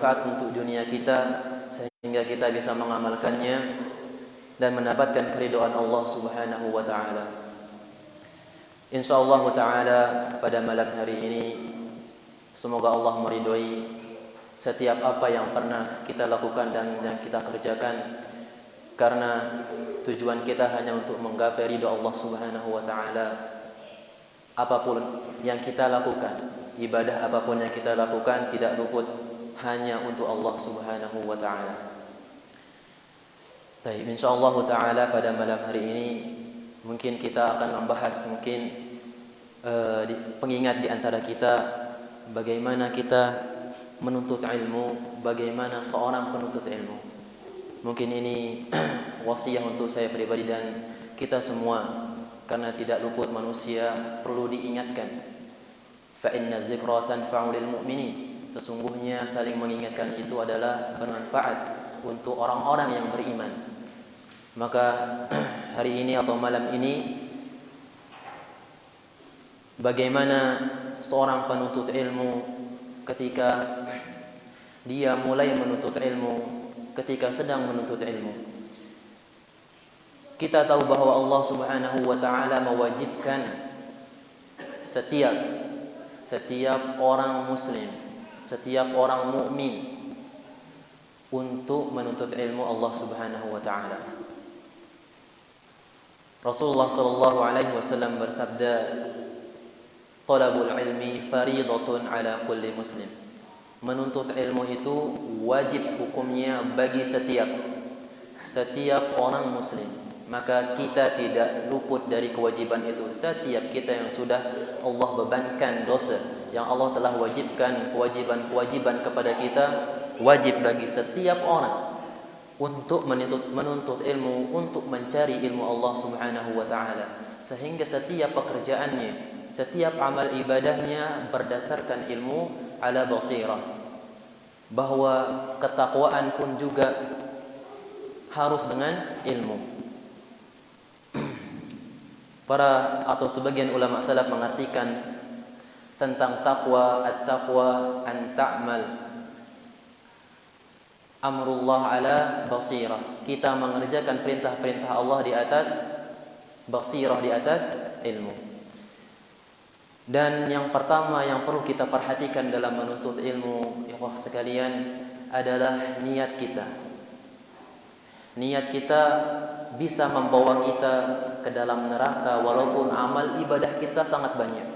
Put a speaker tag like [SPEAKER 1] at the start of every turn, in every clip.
[SPEAKER 1] bermanfaat untuk dunia kita sehingga kita bisa mengamalkannya dan mendapatkan keridhaan Allah Subhanahu wa taala. Insyaallah taala pada malam hari ini semoga Allah meridhoi setiap apa yang pernah kita lakukan dan yang kita kerjakan, karena tujuan kita hanya untuk menggapai ridha Allah Subhanahu wa taala. Apapun yang kita lakukan, ibadah apapun yang kita lakukan tidak luput hanya untuk Allah Subhanahu wa taala. Baik, insyaallah taala pada malam hari ini mungkin kita akan membahas pengingat di antara kita bagaimana kita menuntut ilmu, bagaimana seorang penuntut ilmu. Mungkin ini wasiat untuk saya pribadi dan kita semua, karena tidak luput manusia perlu diingatkan. Fa inna dzikra tanfa'u lil mu'minin. Sesungguhnya saling mengingatkan itu adalah bermanfaat untuk orang-orang yang beriman. Maka hari ini atau malam ini, bagaimana seorang penuntut ilmu ketika dia mulai menuntut ilmu, ketika sedang menuntut ilmu. Kita tahu bahwa Allah Subhanahu wa taala mewajibkan setiap orang muslim, setiap orang mukmin untuk menuntut ilmu Allah Subhanahu wa taala. Rasulullah sallallahu alaihi wasallam bersabda, "Talabul ilmi fariidatun ala kulli muslim." Menuntut ilmu itu wajib hukumnya bagi setiap orang muslim. Maka kita tidak luput dari kewajiban itu. Setiap kita yang sudah Allah bebankan dosa, yang Allah telah wajibkan kewajiban kepada kita, wajib bagi setiap orang untuk menuntut ilmu, untuk mencari ilmu Allah Subhanahu wa taala, sehingga setiap pekerjaannya, setiap amal ibadahnya berdasarkan ilmu ala basirah. Bahwa ketakwaan pun juga harus dengan ilmu. Sebagian ulama salaf mengartikan tentang takwa, at-taqwa an ta'mal amrullah ala basirah. Kita mengerjakan perintah-perintah Allah di atas basirah, di atas ilmu. Dan yang pertama yang perlu kita perhatikan dalam menuntut ilmu, ikhwah sekalian, adalah niat kita. Niat kita bisa membawa kita ke dalam neraka walaupun amal ibadah kita sangat banyak.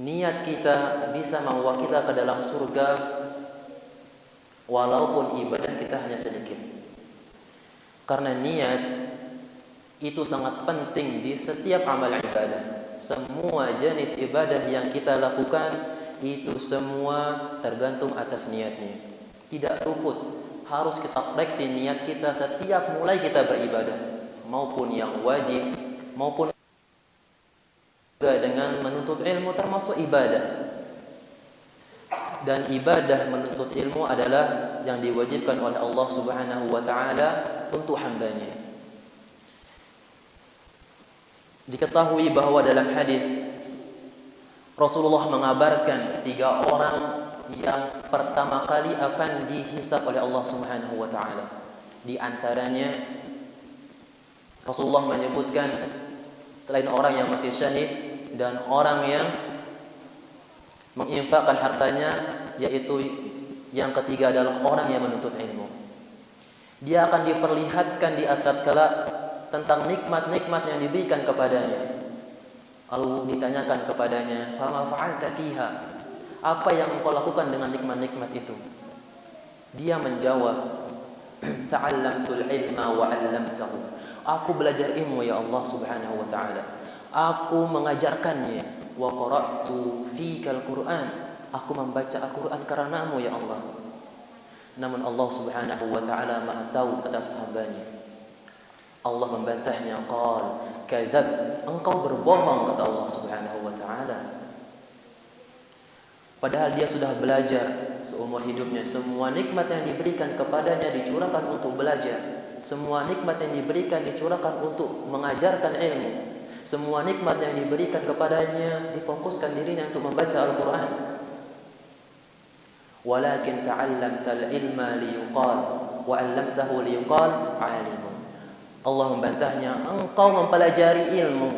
[SPEAKER 1] Niat kita bisa membawa kita ke dalam surga walaupun ibadah kita hanya sedikit. Karena niat itu sangat penting di setiap amal ibadah. Semua jenis ibadah yang kita lakukan itu semua tergantung atas niatnya. Tidak luput, harus kita koreksi niat kita setiap mulai kita beribadah, maupun yang wajib maupun juga dengan menuntut ilmu termasuk ibadah. Dan ibadah menuntut ilmu adalah yang diwajibkan oleh Allah Subhanahu wa taala untuk hambanya. Diketahui bahwa dalam hadis Rasulullah mengabarkan 3 orang yang pertama kali akan dihisab oleh Allah Subhanahu wa taala. Di antaranya Rasulullah menyebutkan selain orang yang mati syahid dan orang yang menginfakkan hartanya, yaitu yang ketiga adalah orang yang menuntut ilmu. Dia akan diperlihatkan di akhirat kelak tentang nikmat-nikmat yang diberikan kepadanya. Lalu ditanyakan kepadanya, "Fama fa'alta fiha?" Apa yang engkau lakukan dengan nikmat-nikmat itu? Dia menjawab, "Ta'allamtul ilma wa 'allamtahu." Aku belajar ilmu ya Allah Subhanahu wa taala. Aku mengajarkannya. Wa qara'tu fikal Qur'an. Aku membaca Al-Qur'an karenamu ya Allah. Namun Allah Subhanahu wa taala Maha tahu atas hambanya. Allah membantahnya, qal kadzabt, engkau berbohong, kata Allah Subhanahu wa taala. Padahal dia sudah belajar seumur hidupnya. Semua nikmat yang diberikan kepadanya dicurahkan untuk belajar. Semua nikmat yang diberikan dicurahkan untuk mengajarkan ilmu. Semua nikmat yang diberikan kepadanya difokuskan dirinya untuk membaca Al-Quran. walakin ta'allamtal ilma liyuqal wa 'allamtahu liyuqal 'alimun. Allah membantahnya, engkau mempelajari ilmu,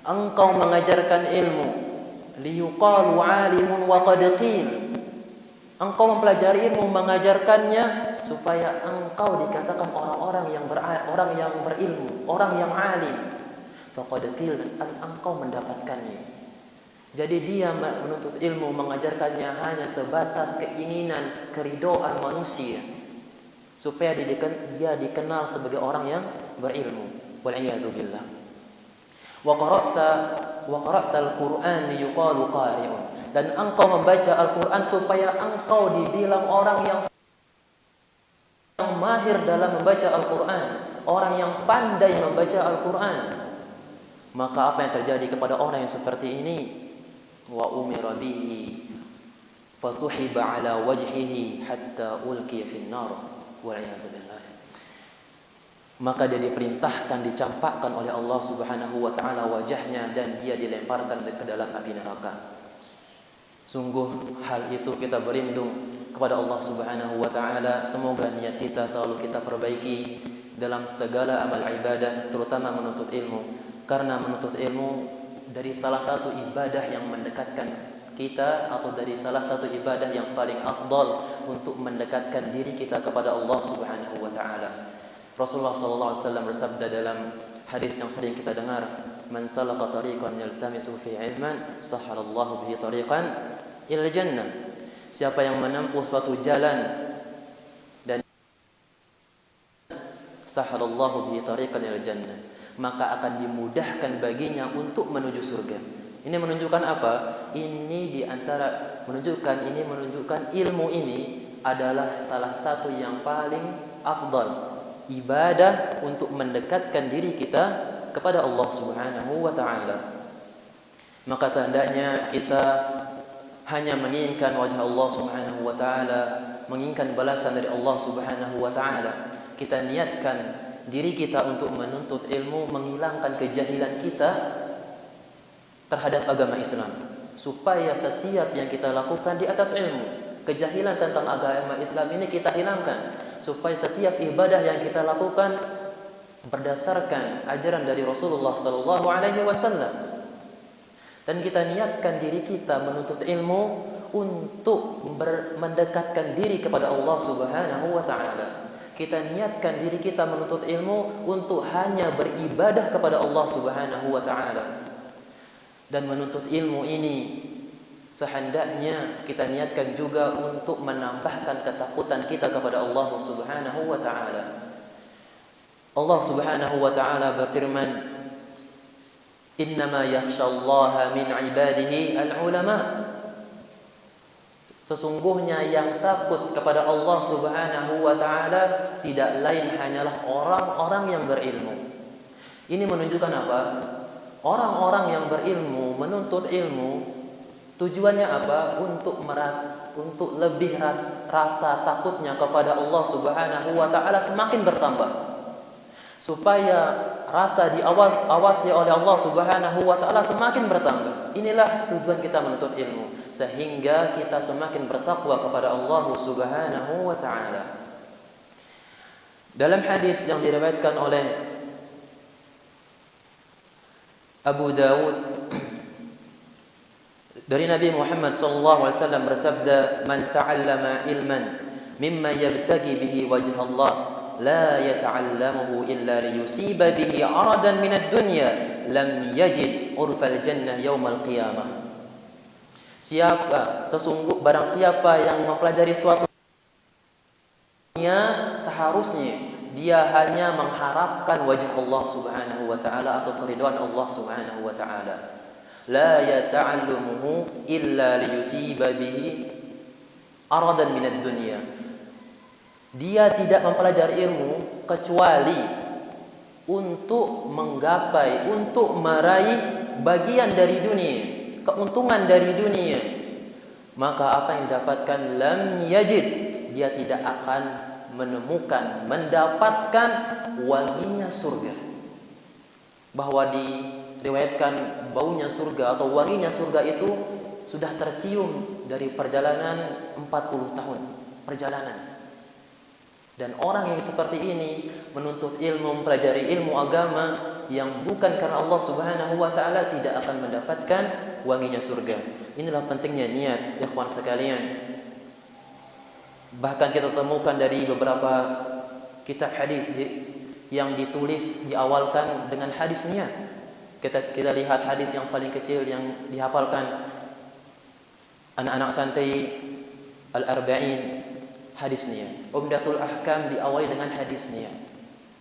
[SPEAKER 1] engkau mengajarkan ilmu, liyuqalu 'alimun wa qad qil. Engkau mempelajari ilmu, mengajarkannya supaya engkau dikatakan orang yang berilmu, orang yang alim. Faqad qil, engkau mendapatkannya. Jadi dia menuntut ilmu, mengajarkannya hanya sebatas keinginan, keridhaan manusia, supaya dia dikenal sebagai orang yang berilmu. Wal iyadzu billah. Wa qara'ta al-Qur'an yuqalu qari'un. Dan engkau membaca Al-Quran supaya engkau dibilang orang yang mahir dalam membaca Al-Quran, orang yang pandai membaca Al-Quran. Maka apa yang terjadi kepada orang yang seperti ini? Wa umira bihi fasuhiba ala wajhihi hatta ulqiya fin nar. Wal iyadzu billah. Maka dia diperintahkan, dicampakkan oleh Allah Subhanahu wa taala wajahnya dan dia dilemparkan ke dalam api neraka. Sungguh hal itu kita berlindung kepada Allah Subhanahu wa taala. Semoga niat kita selalu kita perbaiki dalam segala amal ibadah, terutama menuntut ilmu. Karena menuntut ilmu dari salah satu ibadah yang mendekatkan kita, atau dari salah satu ibadah yang paling afdal untuk mendekatkan diri kita kepada Allah Subhanahu wa taala. Rasulullah sallallahu alaihi wasallam bersabda dalam hadis yang sering kita dengar, "Man salaka tariqan yaltamisu fi 'ilman, sahhalallahu bihi tariqan ilal jannah." Siapa yang menempuh suatu jalan dan sahhalallahu bihi tariqan ilal jannah, maka akan dimudahkan baginya untuk menuju surga. Ini menunjukkan apa? Ini menunjukkan ilmu ini adalah salah satu yang paling afdal, ibadah untuk mendekatkan diri kita kepada Allah Subhanahu wa taala. Maka sehendaknya kita hanya menginginkan wajah Allah Subhanahu wa taala, menginginkan balasan dari Allah Subhanahu wa taala. Kita niatkan diri kita untuk menuntut ilmu, menghilangkan kejahilan kita terhadap agama Islam, supaya setiap yang kita lakukan di atas ilmu. Kejahilan tentang agama Islam ini kita hilangkan, supaya setiap ibadah yang kita lakukan berdasarkan ajaran dari Rasulullah sallallahu alaihi wasallam. Dan kita niatkan diri kita menuntut ilmu untuk mendekatkan diri kepada Allah Subhanahu wa taala. Kita niatkan diri kita menuntut ilmu untuk hanya beribadah kepada Allah Subhanahu wa taala. Dan menuntut ilmu ini sehendaknya kita niatkan juga untuk menambahkan ketakutan kita kepada Allah Subhanahu wa taala. Allah Subhanahu wa taala berfirman, "Innama yakhshallaha min 'ibadihi al-ulama." Sesungguhnya yang takut kepada Allah Subhanahu wa taala tidak lain hanyalah orang-orang yang berilmu. Ini menunjukkan apa? Orang-orang yang berilmu, menuntut ilmu, tujuannya apa? Untuk lebih rasa takutnya kepada Allah Subhanahu wa taala semakin bertambah. Supaya rasa diawasi oleh Allah Subhanahu wa taala semakin bertambah. Inilah tujuan kita menuntut ilmu, sehingga kita semakin bertakwa kepada Allah Subhanahu wa taala. Dalam hadis yang diriwayatkan oleh Abu Dawud dari Nabi Muhammad sallallahu alaihi wasallam bersabda, "Man ta'allama ilman mimma yabtaghi bihi wajha Allah, la yata'allamuhu illa liyusiba bihi 'aradan min ad-dunya, lam yajid urfal jannah yaumal qiyamah." Barang siapa yang mempelajari suatu dunia, seharusnya dia hanya mengharapkan wajah Allah Subhanahu wa taala atau keridhaan Allah Subhanahu wa taala. La yata'allamuhu illa liyusiba bihi 'aradan minad dunya. Dia tidak mempelajari ilmu kecuali untuk menggapai, untuk meraih bagian dari dunia, keuntungan dari dunia. Maka apa yang didapatkan? Lam yajid, dia tidak akan mendapatkan wanginya surga. Bahwa diriwayatkan baunya surga atau wanginya surga itu sudah tercium dari perjalanan 40 tahun perjalanan. Dan orang yang seperti ini menuntut ilmu, mempelajari ilmu agama yang bukan karena Allah Subhanahu wa taala, tidak akan mendapatkan wanginya surga. Inilah pentingnya niat, ikhwan sekalian. Bahkan kita temukan dari beberapa kitab hadis yang ditulis diawalkan dengan hadis niat. Kita lihat hadis yang paling kecil yang dihafalkan anak-anak santai, Al-Arba'in, hadis niat. Umdatul Ahkam diawali dengan hadis niat.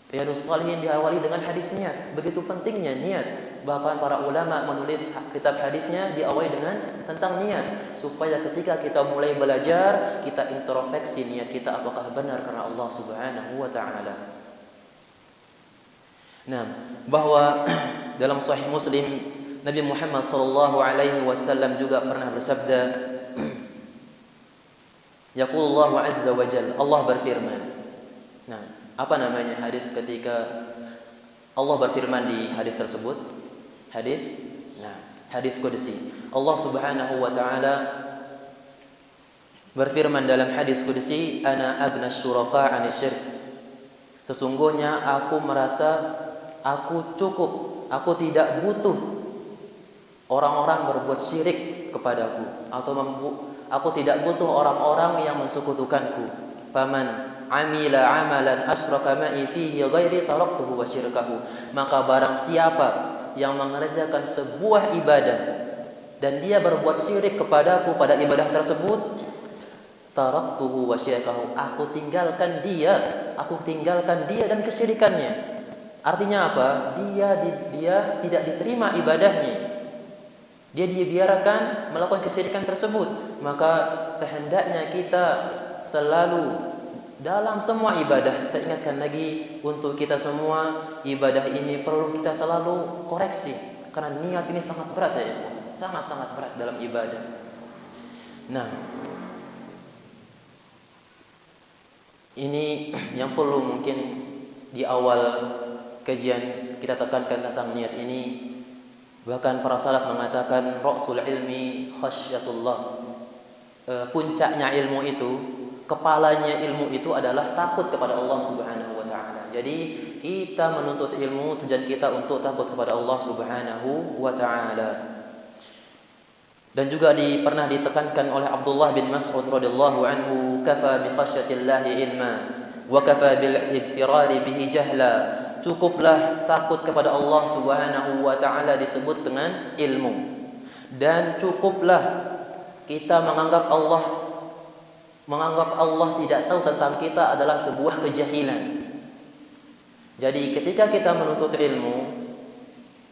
[SPEAKER 1] Riyadhus Shalihin diawali dengan hadis niat. Begitu pentingnya niat. Bahkan para ulama menulis kitab hadisnya diawali dengan tentang niat, supaya ketika kita mulai belajar, kita introspeksi niat kita apakah benar karena Allah Subhanahu wa taala. Nah, bahwa dalam Sahih Muslim Nabi Muhammad sallallahu alaihi wasallam juga pernah bersabda, Yaqulullahu azza wa jalla, Allah berfirman. Nah, apa namanya hadis ketika Allah berfirman di hadis tersebut? Hadis qudsi. Allah Subhanahu wa taala berfirman dalam hadis qudsi, ana aghna syuraka 'anil syirk. Sesungguhnya aku merasa aku cukup, aku tidak butuh orang-orang berbuat syirik kepadaku, atau aku tidak butuh orang-orang yang mensekutukanku. Faman amila amalan asyraka ma'i fihi ghairi taraktuhu wa syirkahu. Maka barang siapa yang mengerjakan sebuah ibadah dan dia berbuat syirik kepadaku pada ibadah tersebut, taraktuhu wa syirkahu, aku tinggalkan dia dan kesyirikannya. Artinya apa? Dia tidak diterima ibadahnya. Dia dibiarkan melakukan kesyirikan tersebut. Maka sehendaknya kita selalu dalam semua ibadah, saya ingatkan lagi untuk kita semua, ibadah ini perlu kita selalu koreksi, karena niat ini sangat berat ya ikhwan, sangat-sangat berat dalam ibadah. Nah, ini yang perlu mungkin di awal kajian kita tekankan tentang niat ini. Bahkan para salaf mengatakan ra'sul ilmi khasyatullah. Puncaknya ilmu itu, kepalanya ilmu itu adalah takut kepada Allah Subhanahu wa taala. Jadi kita menuntut ilmu, tujuan kita untuk takut kepada Allah Subhanahu wa taala. Dan juga pernah ditekankan oleh Abdullah bin Mas'ud radhiyallahu anhu, kafa bi khasyatillahi ilma wa kafa bil ittirari bihi jahla. Cukuplah takut kepada Allah Subhanahu wa taala disebut dengan ilmu, dan cukuplah kita menganggap Allah tidak tahu tentang kita adalah sebuah kejahilan. Jadi ketika kita menuntut ilmu,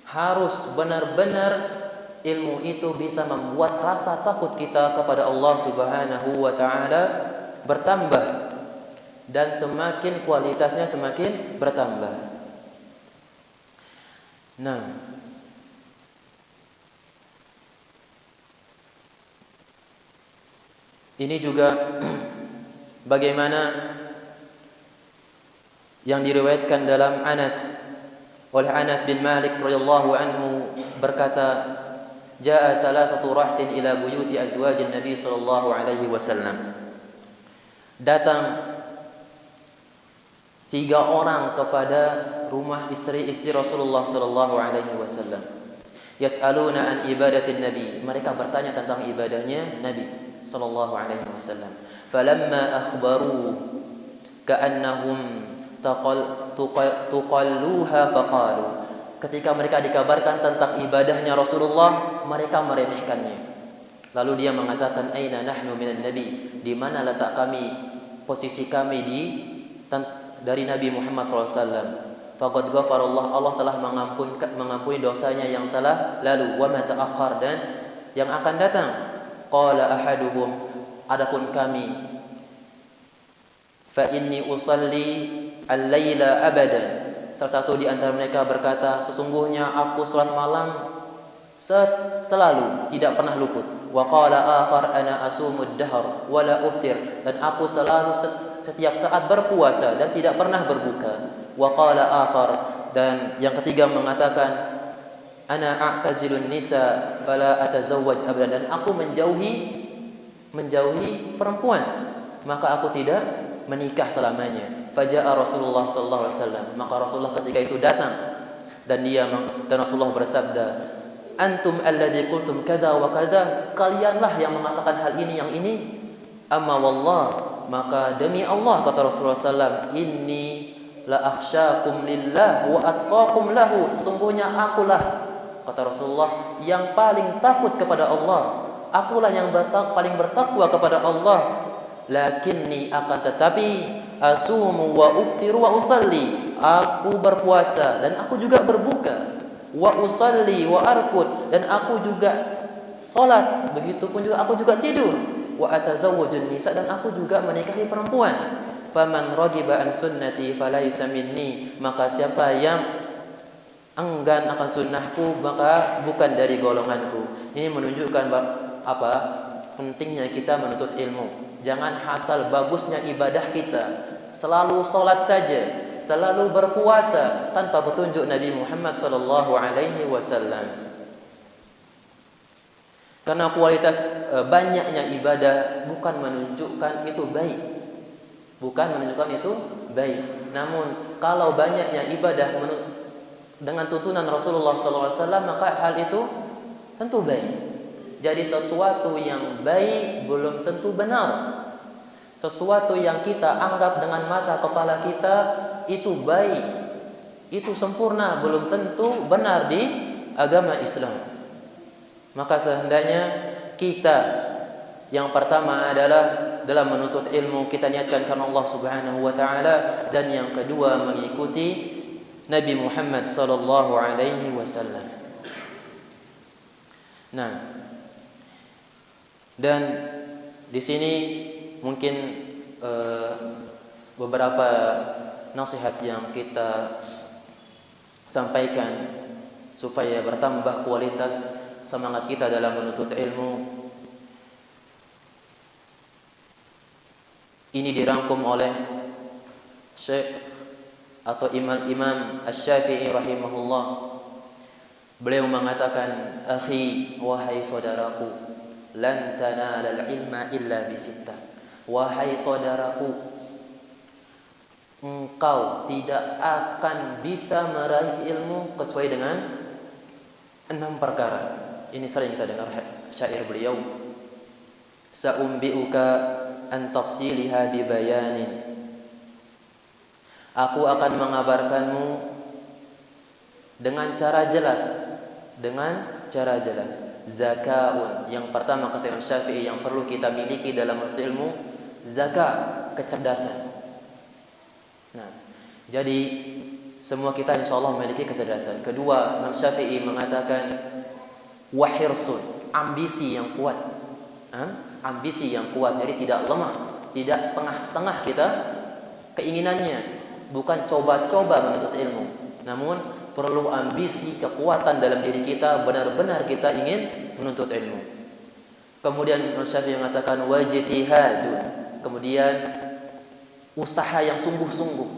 [SPEAKER 1] harus benar-benar ilmu itu bisa membuat rasa takut kita kepada Allah Subhanahu wa taala bertambah, dan semakin kualitasnya semakin bertambah. Nah, ini juga bagaimana yang diriwayatkan dalam oleh Anas bin Malik radhiyallahu anhu berkata, jaa thalathatu rahtin ila buyuti azwajin Nabi sallallahu alaihi wasallam. Datang 3 orang kepada rumah istri-istri Rasulullah sallallahu alaihi wasallam. Yas'aluna an ibadatin Nabi. Mereka bertanya tentang ibadahnya Nabi sallallahu alaihi wasallam. Falamma akhbaru ka'annahum tuqalluha faqalu. Ketika mereka dikabarkan tentang ibadahnya Rasulullah, mereka meremehkannya. Lalu dia mengatakan, aina nahnu minan nabi, di mana letak kami, posisi kami dari Nabi Muhammad SAW. Faqad ghafarallah, Allah telah mengampuni dosanya yang telah lalu, wa ma ta'akhkhar, dan yang akan datang. Qala ahaduhum, adapun kami, fa inni usalli al-laila abadan. Salah satu di antara mereka berkata, sesungguhnya aku salat malam selalu, tidak pernah luput. Wa qala akhar, ana asumud dahr wa la uftir, dan aku selalu setiap saat berpuasa dan tidak pernah berbuka. Wa qala akhar, dan yang ketiga mengatakan, ana a'tazilun nisa fala atazawwaj abadan, dan aku menjauhi perempuan, maka aku tidak menikah selamanya. Faja'a Rasulullah sallallahu alaihi wasallam, maka Rasulullah ketika itu datang dan Rasulullah bersabda, antum alladzi qultum kadza wa kadza, kalianlah yang mengatakan hal ini yang ini. Amma wallah, maka demi Allah, kata Rasulullah sallallahu, inni la akhsyakum lillah wa atqakum lahu, sesungguhnya akulah, kata Rasulullah, yang paling takut kepada Allah, akulah yang paling bertakwa kepada Allah. Lakinni, akan tetapi, asumu wa uftiru wa usalli, aku berpuasa dan aku juga berbuka, wa usalli wa arqud, dan aku juga salat, begitupun juga aku juga tidur, wa atazawwajun nisa, dan aku juga menikahi perempuan. Faman ragiba an sunnati falaysa minni, maka siapa yang enggan akan sunnahku maka bukan dari golonganku. Ini menunjukkan apa? Pentingnya kita menuntut ilmu. Jangan hasal bagusnya ibadah kita, selalu salat saja, selalu berpuasa tanpa petunjuk Nabi Muhammad sallallahu alaihi wasallam. Karena kualitas banyaknya ibadah bukan menunjukkan itu baik. Bukan menunjukkan itu baik. Namun kalau banyaknya ibadah dengan tuntunan Rasulullah SAW, maka hal itu tentu baik. Jadi sesuatu yang baik belum tentu benar. Sesuatu yang kita anggap dengan mata kepala kita itu baik, itu sempurna, belum tentu benar di agama Islam. Maka sehendaknya kita yang pertama adalah dalam menuntut ilmu kita niatkan karena Allah Subhanahu wa taala, dan yang kedua mengikuti Nabi Muhammad sallallahu alaihi wasallam. Nah, dan di sini mungkin beberapa nasihat yang kita sampaikan supaya bertambah kualitas semangat kita dalam menuntut ilmu. Ini dirangkum oleh Syekh atau Imam Asy-Syafi'i rahimahullah. Beliau mengatakan, akhi, wahai saudaraku, lan tanalal ilma illa bisittah. Wahai saudaraku, engkau tidak akan bisa meraih ilmu kecuali dengan 6 perkara. Ini sering kita dengar syair beliau. Sa'umbi'uka an tafsiliha bibayanin. Aku akan mengabarkanmu dengan cara jelas. Zakaun, yang pertama kata Imam Syafi'i yang perlu kita miliki dalam menuntut ilmu, zakat, kecerdasan. Nah, jadi semua kita insyaallah memiliki kecerdasan. Kedua, Imam Syafi'i mengatakan wahirsun, ambisi yang kuat. Ambisi yang kuat, jadi tidak lemah, tidak setengah-setengah kita keinginannya, bukan coba-coba menuntut ilmu, namun perlu ambisi, kekuatan dalam diri kita, benar-benar kita ingin menuntut ilmu. Kemudian Imam Syafi'i mengatakan wajtihadun, kemudian usaha yang sungguh-sungguh.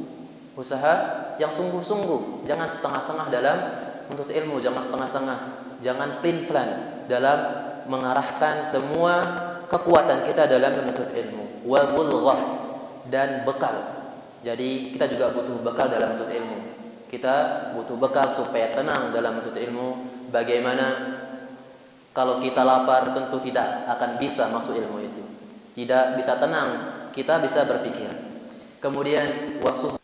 [SPEAKER 1] Usaha yang sungguh-sungguh, jangan setengah-setengah dalam menuntut ilmu, jangan setengah-setengah, jangan plan-plan dalam mengarahkan semua kekuatan kita dalam menuntut ilmu. Wa bulghah, dan bekal. Jadi kita juga butuh bekal dalam menuntut ilmu. Kita butuh bekal supaya tenang dalam menuntut ilmu. Bagaimana kalau kita lapar, tentu tidak akan bisa masuk ilmu itu. Tidak bisa tenang, kita bisa berpikir. Kemudian wasuh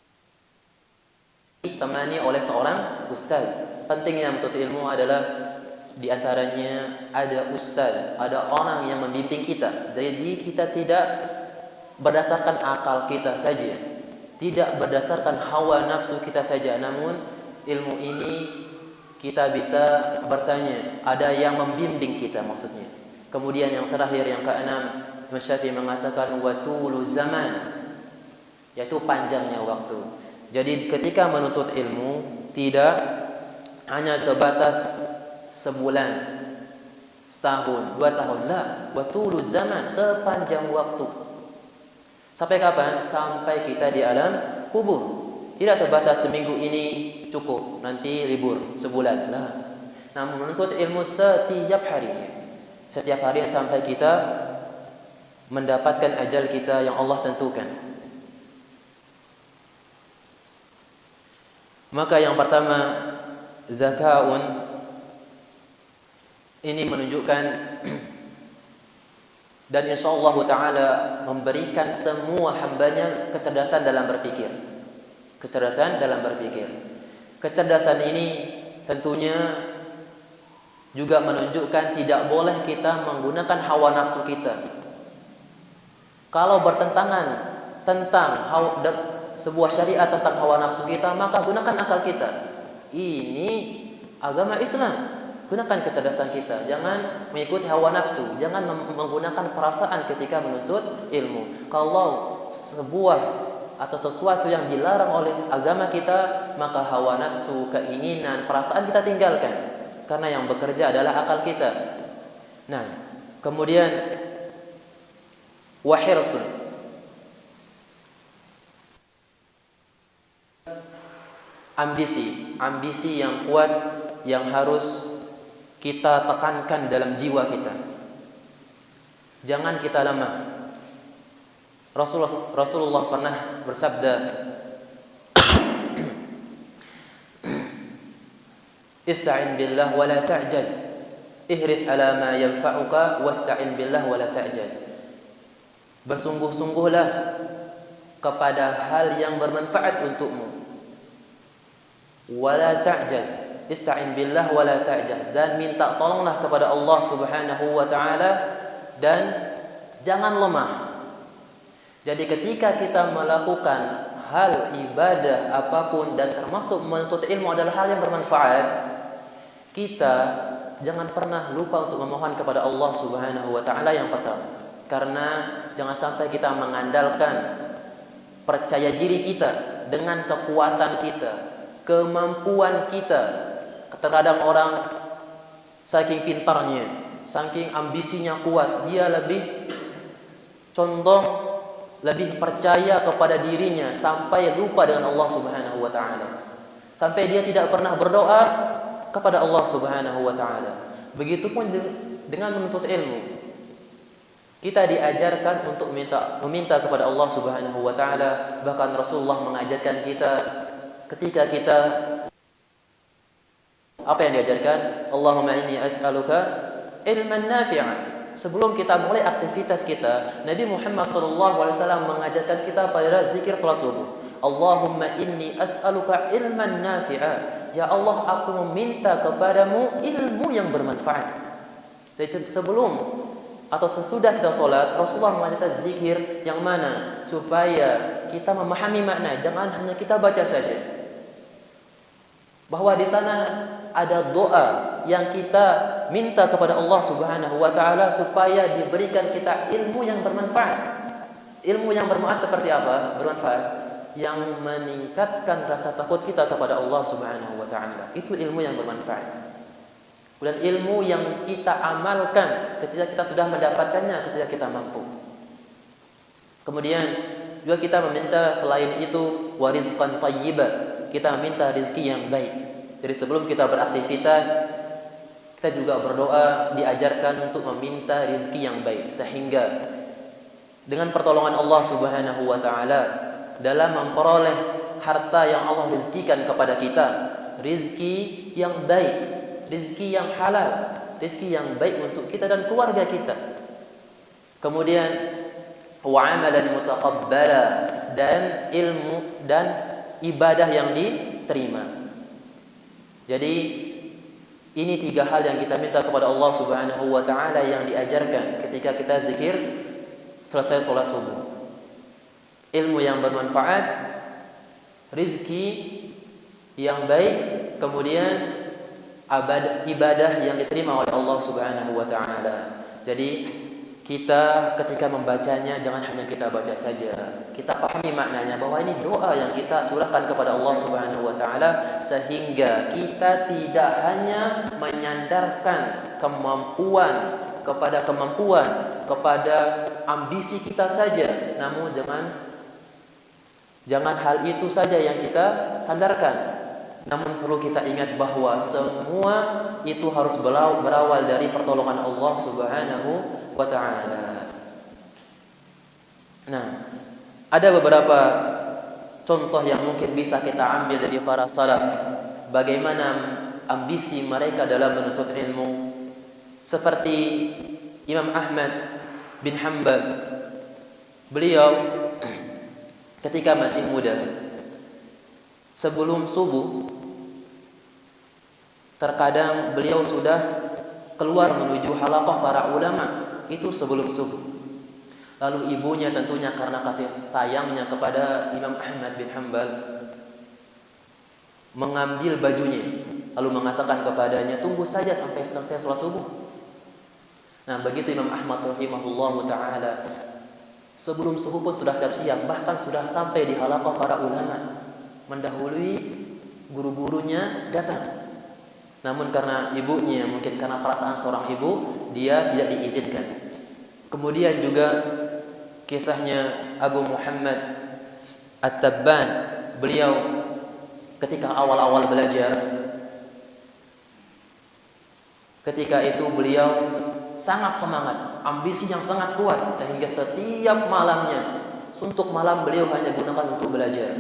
[SPEAKER 1] ditemani oleh seorang ustaz. Pentingnya menuntut ilmu adalah di antaranya ada ustaz, ada orang yang membimbing kita. Jadi kita tidak berdasarkan akal kita saja, tidak berdasarkan hawa nafsu kita saja, namun ilmu ini kita bisa bertanya, ada yang membimbing kita maksudnya. Kemudian yang terakhir, yang keenam, Imam Syafi'i mengatakan watulu zaman, yaitu panjangnya waktu. Jadi ketika menuntut ilmu tidak hanya sebatas sebulan, setahun, 2 tahun, la, watulu zaman, sepanjang waktu. Sampai kapan? Sampai kita di alam kubur. Tidak sebatas seminggu ini cukup, nanti libur sebulan, lah. namun menuntut ilmu setiap hari. Setiap hari sampai kita mendapatkan ajal kita yang Allah tentukan. Maka yang pertama, zakaun, ini menunjukkan dan insyaallah ta'ala memberikan semua hambanya kecerdasan dalam berpikir. Kecerdasan dalam berpikir. Kecerdasan ini tentunya juga menunjukkan tidak boleh kita menggunakan hawa nafsu kita. Kalau bertentangan tentang sebuah syariat tentang hawa nafsu kita, maka gunakan akal kita. Ini agama Islam. Gunakan kecerdasan kita. Jangan mengikuti hawa nafsu. Jangan menggunakan perasaan ketika menuntut ilmu. Kalau sebuah atau sesuatu yang dilarang oleh agama kita, maka hawa nafsu, keinginan, perasaan kita tinggalkan. Karena yang bekerja adalah akal kita. Nah, kemudian wahirsun, ambisi yang kuat yang harus kita tekankan dalam jiwa kita. Jangan kita lemah. Rasulullah pernah bersabda, Ista'in billah wa la ta'jaz. Ihris ala ma yanfa'uka wasta'in billah wa la ta'jaz. Bersungguh-sungguhlah kepada hal yang bermanfaat untukmu. Wa la ta'jaz. Ista'in billah wa la ta'jaz, dan minta tolonglah kepada Allah Subhanahu wa taala dan jangan lemah. Jadi ketika kita melakukan hal ibadah apapun dan termasuk menuntut ilmu adalah hal yang bermanfaat, kita jangan pernah lupa untuk memohon kepada Allah Subhanahu wa taala yang pertama. Karena jangan sampai kita mengandalkan percaya diri kita dengan kekuatan kita, kemampuan kita. Terkadang orang saking pintarnya, saking ambisinya kuat, dia lebih condong, lebih percaya kepada dirinya sampai lupa dengan Allah Subhanahu wa taala. Sampai dia tidak pernah berdoa kepada Allah Subhanahu wa taala. Begitupun dengan menuntut ilmu. Kita diajarkan untuk meminta kepada Allah Subhanahu wa taala, bahkan Rasulullah mengajarkan kita ketika kita apa yang diajarkan? Allahumma inni as'aluka ilman nafi'an. Sebelum kita mulai aktivitas kita, Nabi Muhammad SAW mengajarkan kita pada zikir salat subuh. Allahumma inni as'aluka ilman nafi'a. Ya Allah, aku meminta kepadamu ilmu yang bermanfaat. Jadi sebelum atau sesudah kita salat, Rasulullah mengajarkan zikir yang mana supaya kita memahami makna, jangan hanya kita baca saja. Bahwa di sana ada doa yang kita minta kepada Allah Subhanahu wa taala supaya diberikan kita ilmu yang bermanfaat. Ilmu yang bermanfaat seperti apa? Bermanfaat yang meningkatkan rasa takut kita kepada Allah Subhanahu wa taala. Itu ilmu yang bermanfaat. Dan ilmu yang kita amalkan ketika kita sudah mendapatkannya, ketika kita mampu. Kemudian juga kita meminta selain itu warizqan thayyiban. Kita minta rezeki yang baik. Jadi sebelum kita beraktivitas, kita juga berdoa, diajarkan untuk meminta rezeki yang baik. Sehingga dengan pertolongan Allah Subhanahu wa taala dalam memperoleh harta yang Allah rezekikan kepada kita, rezeki yang baik, rezeki yang halal, rezeki yang baik untuk kita dan keluarga kita. Kemudian wa amalan mutaqabbala, dan ilmu dan ibadah yang diterima. Jadi ini tiga hal yang kita minta kepada Allah Subhanahu wa taala yang diajarkan ketika kita zikir selesai salat subuh. Ilmu yang bermanfaat, rezeki yang baik, kemudian ibadah yang diterima oleh Allah Subhanahu wa taala. Jadi kita ketika membacanya jangan hanya kita baca saja. Kita pahami maknanya bahwa ini doa yang kita curahkan kepada Allah Subhanahu wa taala sehingga kita tidak hanya menyandarkan kemampuan kepada ambisi kita saja, namun jangan hal itu saja yang kita sandarkan. Namun perlu kita ingat bahwa semua itu harus berawal dari pertolongan Allah Subhanahu wa taala. Nah, ada beberapa contoh yang mungkin bisa kita ambil dari para salaf, bagaimana ambisi mereka dalam menuntut ilmu. Seperti Imam Ahmad bin Hanbal, beliau ketika masih muda, sebelum subuh, terkadang beliau sudah keluar menuju halaqah para ulama, itu sebelum subuh. Lalu ibunya tentunya karena kasih sayangnya kepada Imam Ahmad bin Hanbal, mengambil bajunya, lalu mengatakan kepadanya, tunggu saja sampai selesai sholat subuh. Nah, begitu Imam Ahmad rahimahullahu ta'ala, sebelum subuh pun sudah siap-siap, bahkan sudah sampai di halaqah para ulama, mendahului guru-gurunya datang. Namun karena ibunya, mungkin karena perasaan seorang ibu, dia tidak diizinkan. Kemudian juga kisahnya Abu Muhammad At-Tabban, beliau ketika awal-awal belajar, ketika itu beliau sangat semangat, ambisi yang sangat kuat, sehingga setiap malamnya, suntuk malam beliau hanya gunakan untuk belajar.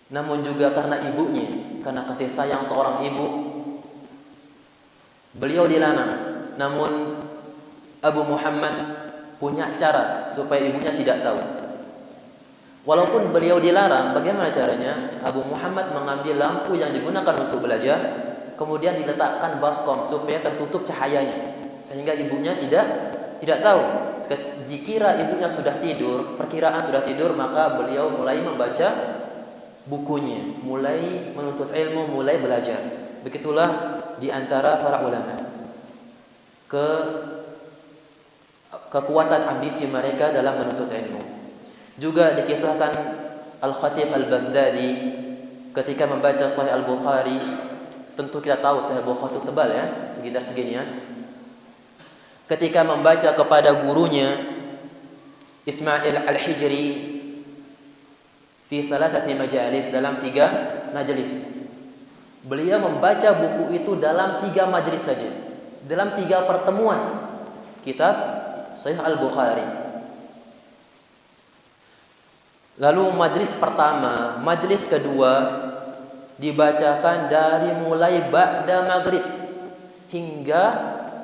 [SPEAKER 1] Namun juga karena ibunya, karena kasih sayang seorang ibu, beliau dilarang. Namun Abu Muhammad punya cara supaya ibunya tidak tahu. Walaupun beliau dilarang, bagaimana caranya? Abu Muhammad mengambil lampu yang digunakan untuk belajar, kemudian diletakkan baskom supaya tertutup cahayanya, sehingga ibunya tidak tahu. Dikira ibunya sudah tidur, perkiraan sudah tidur, maka beliau mulai membaca bukunya, mulai menuntut ilmu, mulai belajar. Begitulah di antara para ulama, kekuatan ambisi mereka dalam menuntut ilmu. Juga dikisahkan Al-Khatib Al-Baghdadi ketika membaca Sahih Al-Bukhari. Tentu kita tahu Sahih Al-Bukhari itu tebal ya, sekitar seginian. Ketika membaca kepada gurunya Ismail Al-Hijri fi salasati majalis, dalam 3 majelis. Beliau membaca buku itu dalam 3 majelis saja, dalam 3 pertemuan kitab Sahih Al-Bukhari. Lalu majelis pertama, majelis kedua dibacakan dari mulai ba'da maghrib hingga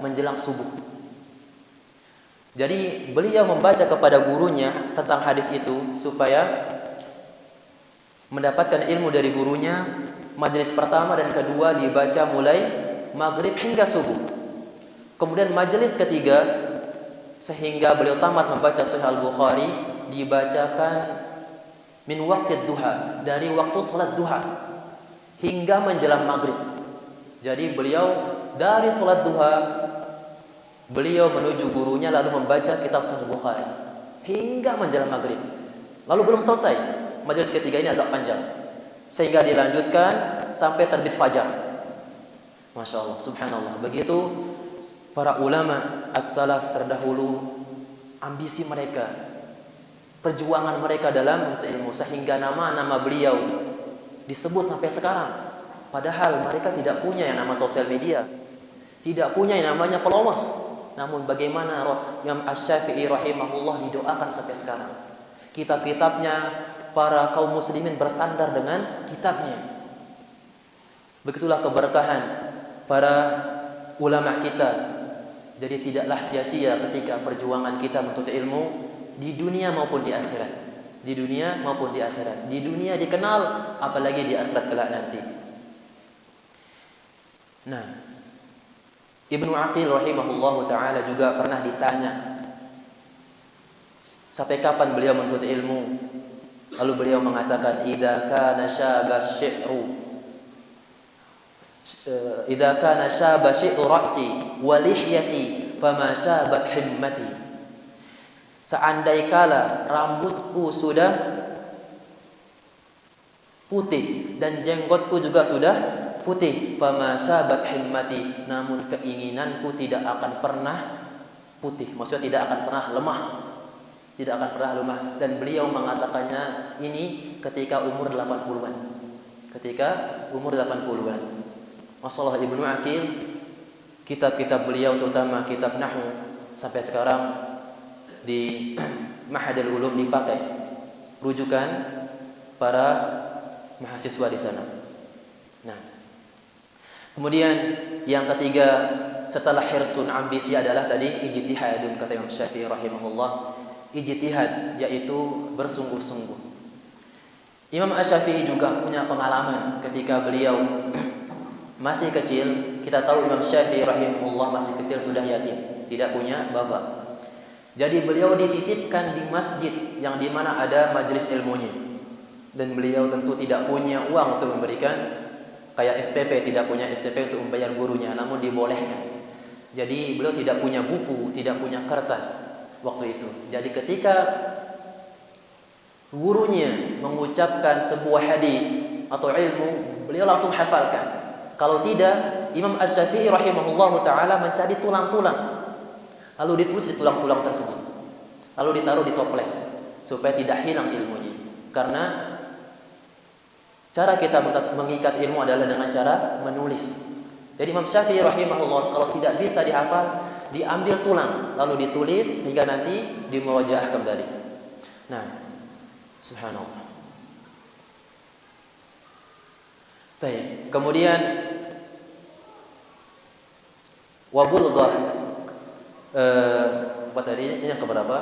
[SPEAKER 1] menjelang subuh. Jadi beliau membaca kepada gurunya tentang hadis itu supaya mendapatkan ilmu dari gurunya. Majelis pertama dan kedua dibaca mulai maghrib hingga subuh. Kemudian majelis ketiga, sehingga beliau tamat membaca Sahih Al-Bukhari, dibacakan min waqtid duha, dari waktu salat duha hingga menjelang maghrib. Jadi beliau dari salat duha, beliau menuju gurunya lalu membaca kitab Sahih Al-Bukhari hingga menjelang maghrib. Lalu belum selesai, majelis ketiga ini agak panjang, sehingga dilanjutkan sampai terbit fajar. Masya Allah, subhanallah. Begitu para ulama as-salaf terdahulu, ambisi mereka, perjuangan mereka dalam menuntut ilmu, sehingga nama-nama beliau disebut sampai sekarang. Padahal mereka tidak punya yang nama sosial media, tidak punya yang namanya followers. Namun bagaimana Imam Asy-Syafi'i rahimahullah didoakan sampai sekarang. Kitab-kitabnya, para kaum muslimin bersandar dengan kitabnya. Begitulah keberkahan para ulama kita. Jadi tidaklah sia-sia ketika perjuangan kita menuntut ilmu di dunia maupun di akhirat. Di dunia maupun di akhirat. Di dunia dikenal, apalagi di akhirat kelak nanti. Nah, Ibnu Aqil rahimahullahu ta'ala juga pernah ditanya sampai kapan beliau menuntut ilmu. Lalu beliau mengatakan, idza kana syaba syi'ru ra'si wa lihyati fama syabat himmati. Seandai kala rambutku sudah putih dan jenggotku juga sudah putih, fama syabat himmati, namun keinginanku tidak akan pernah putih, maksudnya tidak akan pernah lemah, tidak akan pernah lemah. Dan beliau mengatakannya ini ketika umur 80-an. ketika umur 80-an. Masalah Ibnu Aqil, kitab-kitab beliau terutama kitab Nahwu sampai sekarang di Ma'hadul Ulum dipakai rujukan para mahasiswa di sana. Nah, kemudian yang ketiga setelah hirsun ambisi adalah tadi ijtihadun, kata Imam Syafi'i rahimahullah. Ijtihad yaitu bersungguh-sungguh. Imam Asy-Syafi'i juga punya pengalaman ketika beliau masih kecil. Kita tahu Imam Syafi'i rahimahullah masih kecil sudah yatim, tidak punya bapak. Jadi beliau dititipkan di masjid yang dimana ada majelis ilmunya. Dan beliau tentu tidak punya uang untuk memberikan kayak SPP, tidak punya SPP untuk membayar gurunya, namun dibolehkan. Jadi beliau tidak punya buku, tidak punya kertas waktu itu. Jadi ketika gurunya mengucapkan sebuah hadis atau ilmu, beliau langsung hafalkan. Kalau tidak, Imam Asy-Syafi'i rahimahullahu taala mencari tulang-tulang, lalu ditulis di tulang-tulang tersebut, lalu ditaruh di toples supaya tidak hilang ilmunya. Karena cara kita mengikat ilmu adalah dengan cara menulis. Jadi Imam Syafi'i rahimahullah kalau tidak bisa dihafal, diambil tulang lalu ditulis sehingga nanti dimuwajaah kembali. Nah, subhanallah. Baik, kemudian wabulghah apa tadi? Ini yang keberapa?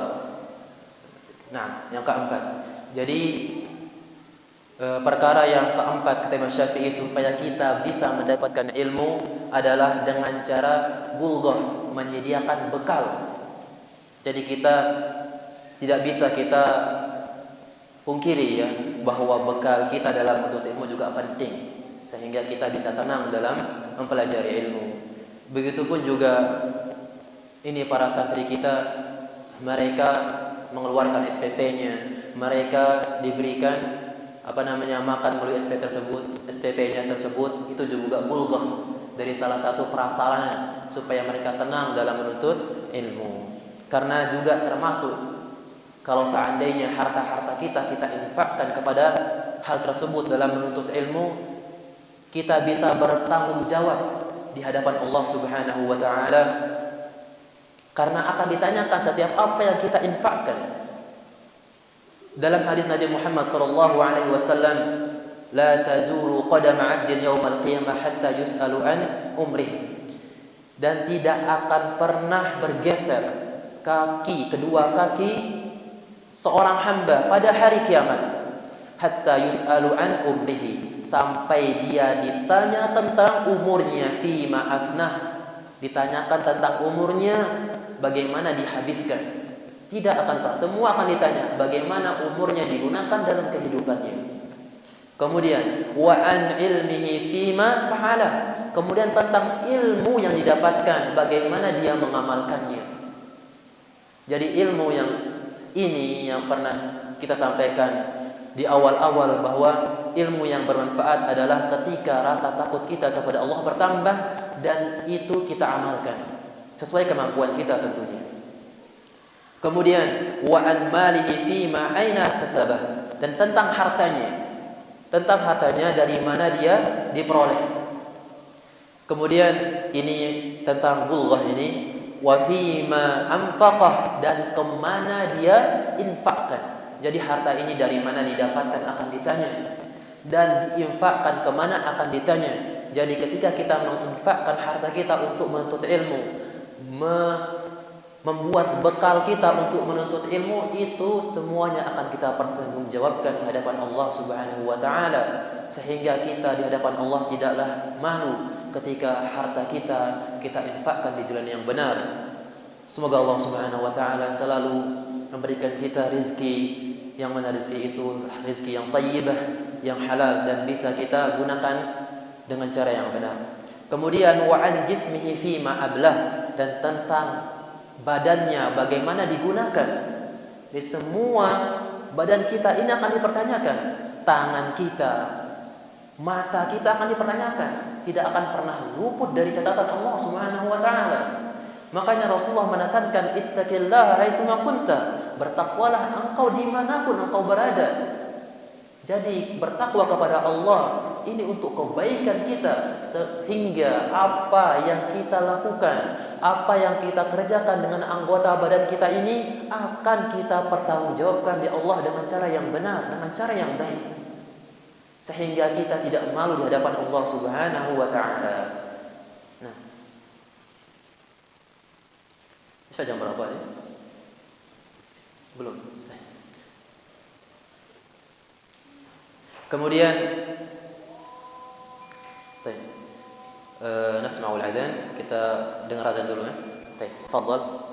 [SPEAKER 1] Nah, yang keempat. Jadi perkara yang keempat kata Imam Syafi'i supaya kita bisa mendapatkan ilmu adalah dengan cara bulghah, menyediakan bekal. Jadi kita tidak bisa kita pungkiri ya bahwa bekal kita dalam menuntut ilmu juga penting sehingga kita bisa tenang dalam mempelajari ilmu. Begitupun juga ini para santri kita, mereka mengeluarkan SPP-nya, mereka diberikan makan melalui SPP-nya tersebut, itu juga bulghah dari salah satu prasarana supaya mereka tenang dalam menuntut ilmu. Karena juga termasuk kalau seandainya harta-harta kita infakkan kepada hal tersebut dalam menuntut ilmu, kita bisa bertanggung jawab di hadapan Allah Subhanahu wa taala. Karena akan ditanyakan setiap apa yang kita infakkan. Dalam hadis Nabi Muhammad sallallahu alaihi wasallam, la tazulu qadama 'abdin yaumal qiyamah hatta yus'alu an umrih. Dan tidak akan pernah bergeser kedua kaki seorang hamba pada hari kiamat hatta yus'alu an umrihi, sampai dia ditanya tentang umurnya, fi ma'afnah, ditanyakan tentang umurnya bagaimana dihabiskan. Tidak akan Pak, semua akan ditanya bagaimana umurnya digunakan dalam kehidupannya. Kemudian wa an ilmihi fima fa'ala, kemudian tentang ilmu yang didapatkan bagaimana dia mengamalkannya. Jadi ilmu yang ini yang pernah kita sampaikan di awal-awal bahwa ilmu yang bermanfaat adalah ketika rasa takut kita kepada Allah bertambah dan itu kita amalkan sesuai kemampuan kita tentunya. Kemudian wa an malihi fima aina tasabah, dan tentang hartanya dari mana dia diperoleh. Kemudian ini tentang bulghah ini, wa fima anfaqah, dan kemana dia infakkan. Jadi harta ini dari mana didapatkan akan ditanya, dan diinfakkan kemana akan ditanya. Jadi ketika kita menginfakkan harta kita untuk menuntut ilmu, membuat bekal kita untuk menuntut ilmu, itu semuanya akan kita pertanggungjawabkan di hadapan Allah Subhanahu wa taala, sehingga kita di hadapan Allah tidaklah malu ketika harta kita infakkan di jalan yang benar. Semoga Allah Subhanahu wa taala selalu memberikan kita rizki yang mana rizki itu rizki yang thayyibah, yang halal, dan bisa kita gunakan dengan cara yang benar. Kemudian wa an jismihi fima ablah, dan tentang badannya bagaimana digunakan. Di semua badan kita ini akan dipertanyakan. Tangan kita, mata kita akan dipertanyakan. Tidak akan pernah luput dari catatan Allah Subhanahu wa taala. Makanya Rasulullah menekankan ittaqillaha haitsuma kunta, bertakwalah engkau dimanapun engkau berada. Jadi bertakwa kepada Allah ini untuk kebaikan kita, sehingga apa yang kita lakukan, apa yang kita kerjakan dengan anggota badan kita ini akan kita pertanggungjawabkan di Allah dengan cara yang benar, dengan cara yang baik, sehingga kita tidak malu di hadapan Allah Subhanahu wa taala. Nah, bisa jam berapa ya? Belum. Kemudian nasma'ul adzan, kita dengar azan dulu ya. Tafadhal.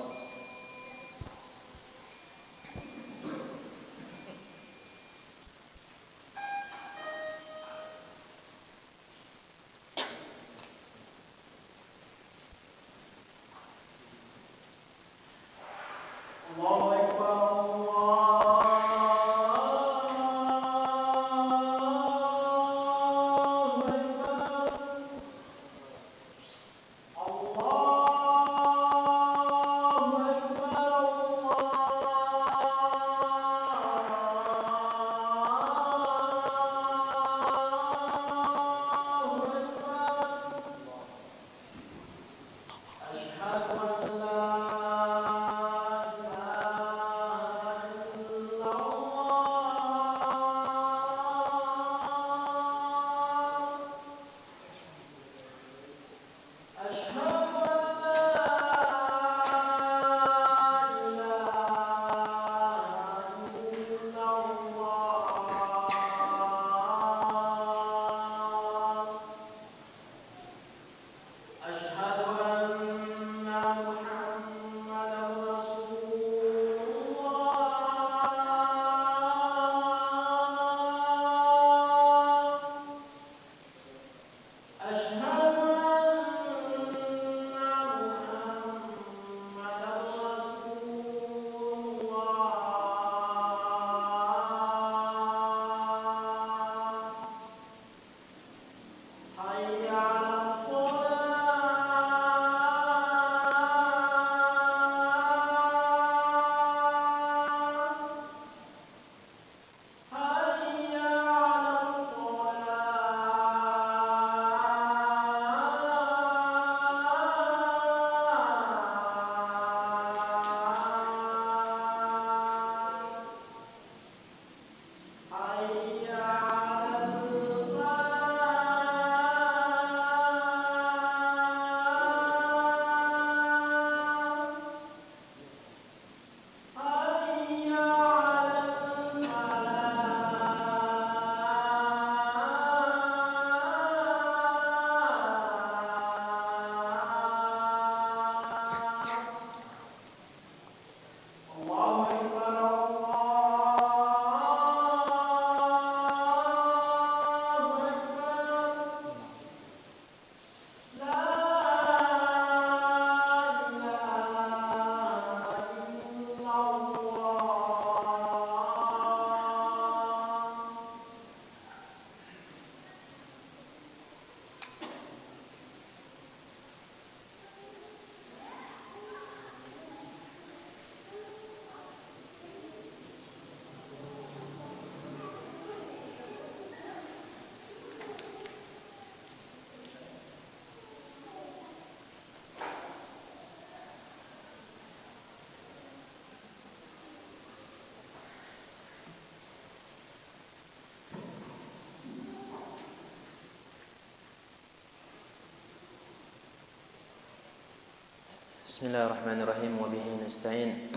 [SPEAKER 1] Bismillahirrahmanirrahim wa bihi nasta'in.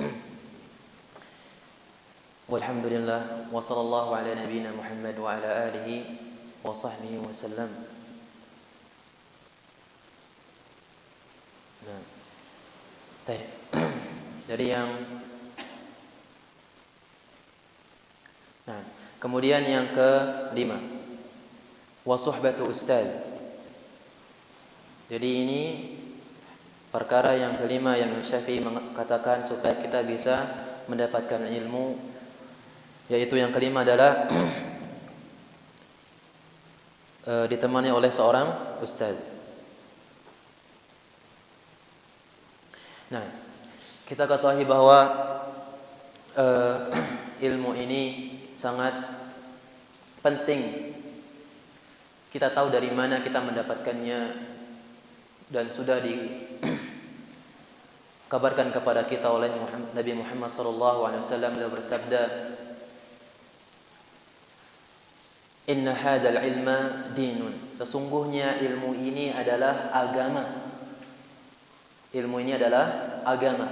[SPEAKER 1] Walhamdulillah wa sallallahu ala nabiyyina Muhammad wa ala alihi wa sahbihi wa sallam. Nah, jadi kemudian yang kelima, wa suhbatu ustaz. Jadi ini perkara yang kelima yang Syafi'i mengatakan supaya kita bisa mendapatkan ilmu, yaitu yang kelima adalah ditemani oleh seorang ustaz. Nah, kita ketahui bahwa ilmu ini sangat penting Kita tahu dari mana kita mendapatkannya, dan sudah dikabarkan kepada kita oleh Nabi Muhammad SAW. Beliau bersabda, Inna hadal ilma dinun. Sesungguhnya ilmu ini adalah agama. Ilmu ini adalah agama.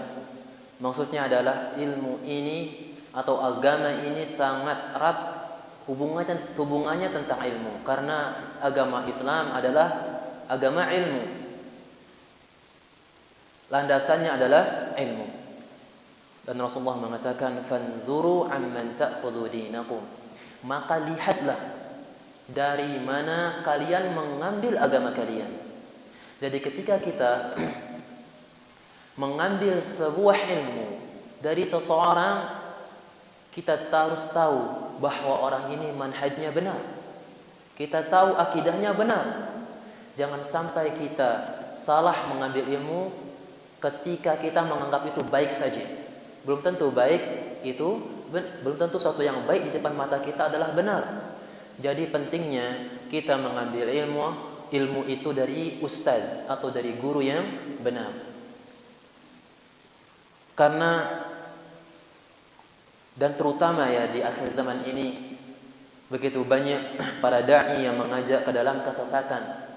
[SPEAKER 1] Maksudnya adalah ilmu ini atau agama ini sangat erat hubungannya tentang ilmu. Karena agama Islam adalah agama ilmu. Landasannya adalah ilmu. Dan Rasulullah mengatakan, fanzuru amman ta'khudhu dinakum. Maka lihatlah dari mana kalian mengambil agama kalian. Jadi ketika kita mengambil sebuah ilmu dari seseorang, kita harus tahu bahwa orang ini manhajnya benar. Kita tahu akidahnya benar. Jangan sampai kita salah mengambil ilmu ketika kita menganggap itu baik saja. Belum tentu baik itu, belum tentu sesuatu yang baik di depan mata kita adalah benar. Jadi pentingnya kita mengambil ilmu itu dari ustaz atau dari guru yang benar. Karena dan terutama ya di akhir zaman ini begitu banyak para dai yang mengajak ke dalam kesesatan.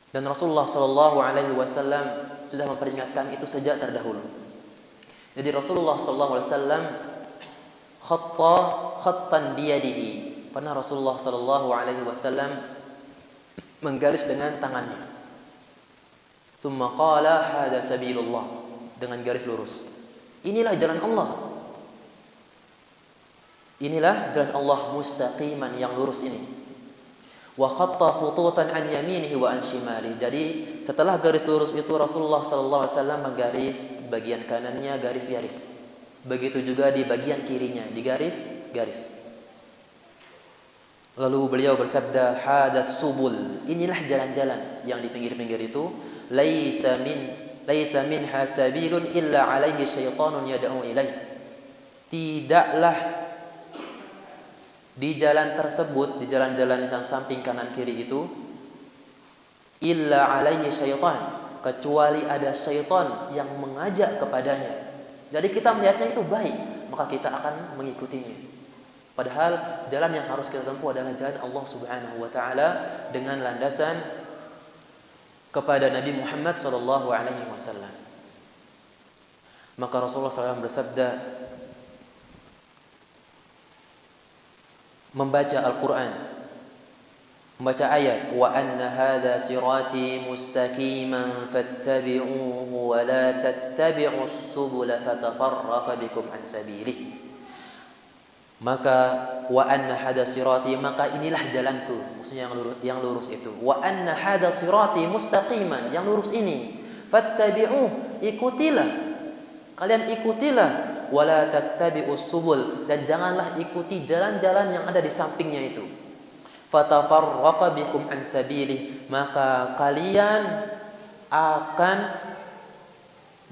[SPEAKER 1] Dan Rasulullah SAW sudah memperingatkan itu sejak terdahulu. Jadi Rasulullah SAW khattan biyadihi. Pernah Rasulullah SAW menggaris dengan tangannya. Tsumma qala hada sabilullah, dengan garis lurus. Inilah jalan Allah. Inilah jalan Allah mustaqiman, yang lurus ini. Wa khatta khututan an yaminihi wa an shimalihi. Jadi setelah garis lurus itu Rasulullah SAW menggaris bagian kanannya garis-garis. Begitu juga di bagian kirinya digaris-garis. Lalu beliau bersabda, hadas subul. Inilah jalan-jalan yang di pinggir-pinggir itu. Laisa minha sabilun illa alaihi syaitanun yad'u ilaih. Tidaklah di jalan tersebut, di jalan-jalan yang samping kanan kiri itu, illa alaihi syaitan, kecuali ada syaitan yang mengajak kepadanya. Jadi kita melihatnya itu baik, maka kita akan mengikutinya. Padahal jalan yang harus kita tempuh adalah jalan Allah Subhanahu wa taala dengan landasan kepada Nabi Muhammad SAW. Maka Rasulullah SAW bersabda, membaca Al-Quran, membaca ayat, wa anna hadha sirati mustaqiman fattabi'uhu wa la tattabi'us subula fatafarraqa bikum an sabilihi. Maka wa anna hadha sirati, maka inilah jalanku, maksudnya yang lurus itu. Wa anna hadha sirati mustaqiman, yang lurus ini. Fattabi'uhu, ikutilah. Kalian ikutilah. Wa la tattabi'us subul, dan janganlah ikuti jalan-jalan yang ada di sampingnya itu. Fatafarraqa bikum an sabilihi, maka kalian akan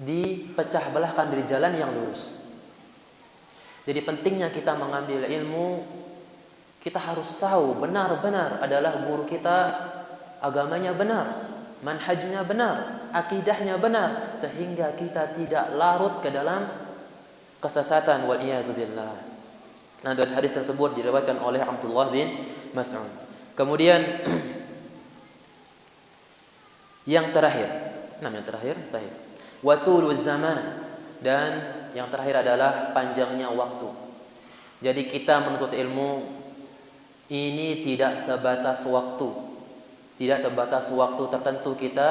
[SPEAKER 1] dipecah belahkan dari jalan yang lurus. Jadi pentingnya kita mengambil ilmu, kita harus tahu benar-benar adalah guru kita agamanya benar, manhajnya benar, akidahnya benar, sehingga kita tidak larut ke dalam kesesatan, wal iyadu billah. Nah, dan hadis tersebut diriwayatkan oleh Abdullah bin Mas'ud. Kemudian yang terakhir, watulu zaman, dan yang terakhir adalah panjangnya waktu. Jadi kita menuntut ilmu ini tidak sebatas waktu, tidak sebatas waktu tertentu kita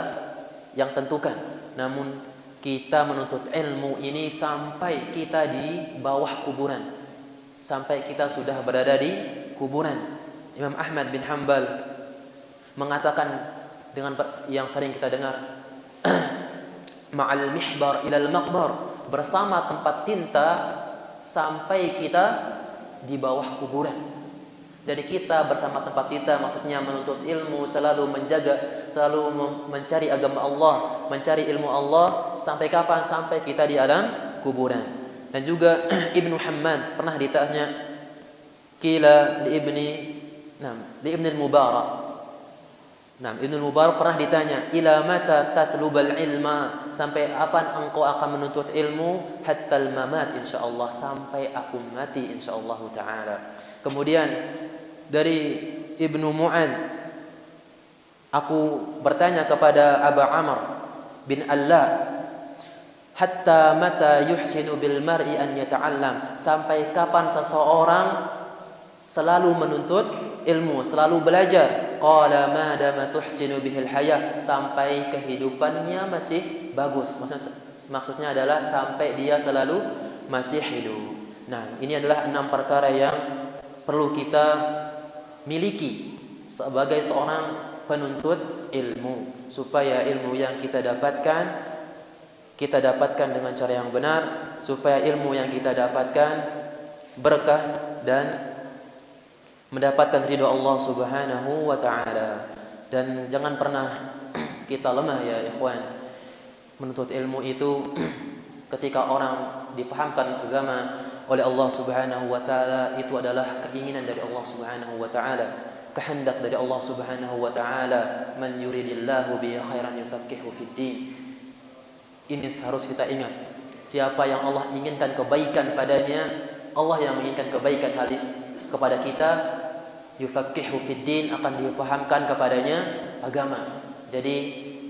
[SPEAKER 1] yang tentukan, namun kita menuntut ilmu ini sampai kita di bawah kuburan, sampai kita sudah berada di kuburan. Imam Ahmad bin Hanbal mengatakan dengan yang sering kita dengar, ma'al mihbar ilal maqbar, bersama tempat tinta sampai kita di bawah kuburan. Jadi kita bersama tempat tinta maksudnya menuntut ilmu, selalu menjaga, selalu mencari agama Allah, mencari ilmu Allah, sampai kapan? Sampai kita di alam kuburan. Dan juga Ibnu Hammad pernah ditanya, qila li Ibni Nah, di Ibn al-Mubarak. Nah, Ibn al-Mubarak pernah ditanya, ila mata tatlubal ilma, sampai kapan engkau akan menuntut ilmu? Hatta al-mamat insyaallah, sampai aku mati insyaallah taala. Kemudian dari Ibnu Mu'adz, aku bertanya kepada Abu Amr bin Allah, hatta mata yuhsinu bil mar'i an yata'allam, sampai kapan seseorang selalu menuntut ilmu, selalu belajar? Qala ma dama tuhsinu bihil hayah, sampai kehidupannya masih bagus. Maksudnya adalah sampai dia selalu masih hidup. Nah, ini adalah 6 perkara yang perlu kita miliki sebagai seorang penuntut ilmu, supaya ilmu yang kita dapatkan dengan cara yang benar, supaya ilmu yang kita dapatkan berkah dan mendapatkan ridha Allah Subhanahu wa taala. Dan jangan pernah kita lemah ya ikhwan. Menuntut ilmu itu ketika orang dipahamkan agama oleh Allah Subhanahu wa taala, itu adalah keinginan dari Allah Subhanahu wa taala, kehendak dari Allah Subhanahu wa taala. Man yuridillahu bihi khairan yufaqihu fid din. Ini harus kita ingat. Siapa yang Allah inginkan kebaikan padanya, Allah yang menginginkan kebaikan kepada kita, yufaqihu fid din, akan dipahamkan kepadanya agama. Jadi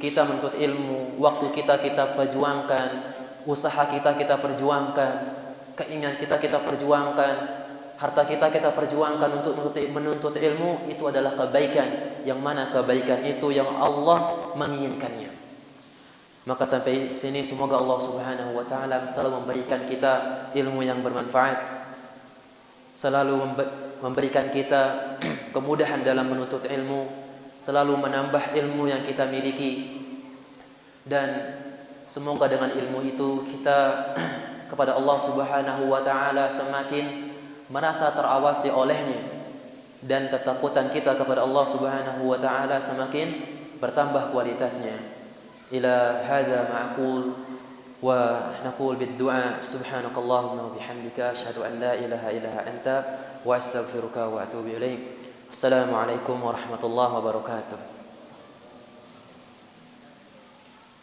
[SPEAKER 1] kita menuntut ilmu, waktu kita perjuangkan, usaha kita perjuangkan, keinginan kita perjuangkan, harta kita perjuangkan untuk menuntut ilmu. Itu adalah kebaikan, yang mana kebaikan itu yang Allah menginginkannya. Maka sampai sini semoga Allah Subhanahu wa taala selalu memberikan kita ilmu yang bermanfaat, selalu memberikan kita kemudahan dalam menuntut ilmu, selalu menambah ilmu yang kita miliki, dan semoga dengan ilmu itu kita kepada Allah Subhanahu wa taala semakin merasa terawasi olehnya, dan ketakutan kita kepada Allah Subhanahu wa taala semakin bertambah kualitasnya. Ila hadza ma'qul wa naqul bid-du'a subhanakallahumma wa bihamdika asyhadu an la ilaha illa anta wa astaghfiruka wa atubu ilaik. Assalamualaikum warahmatullahi wabarakatuh.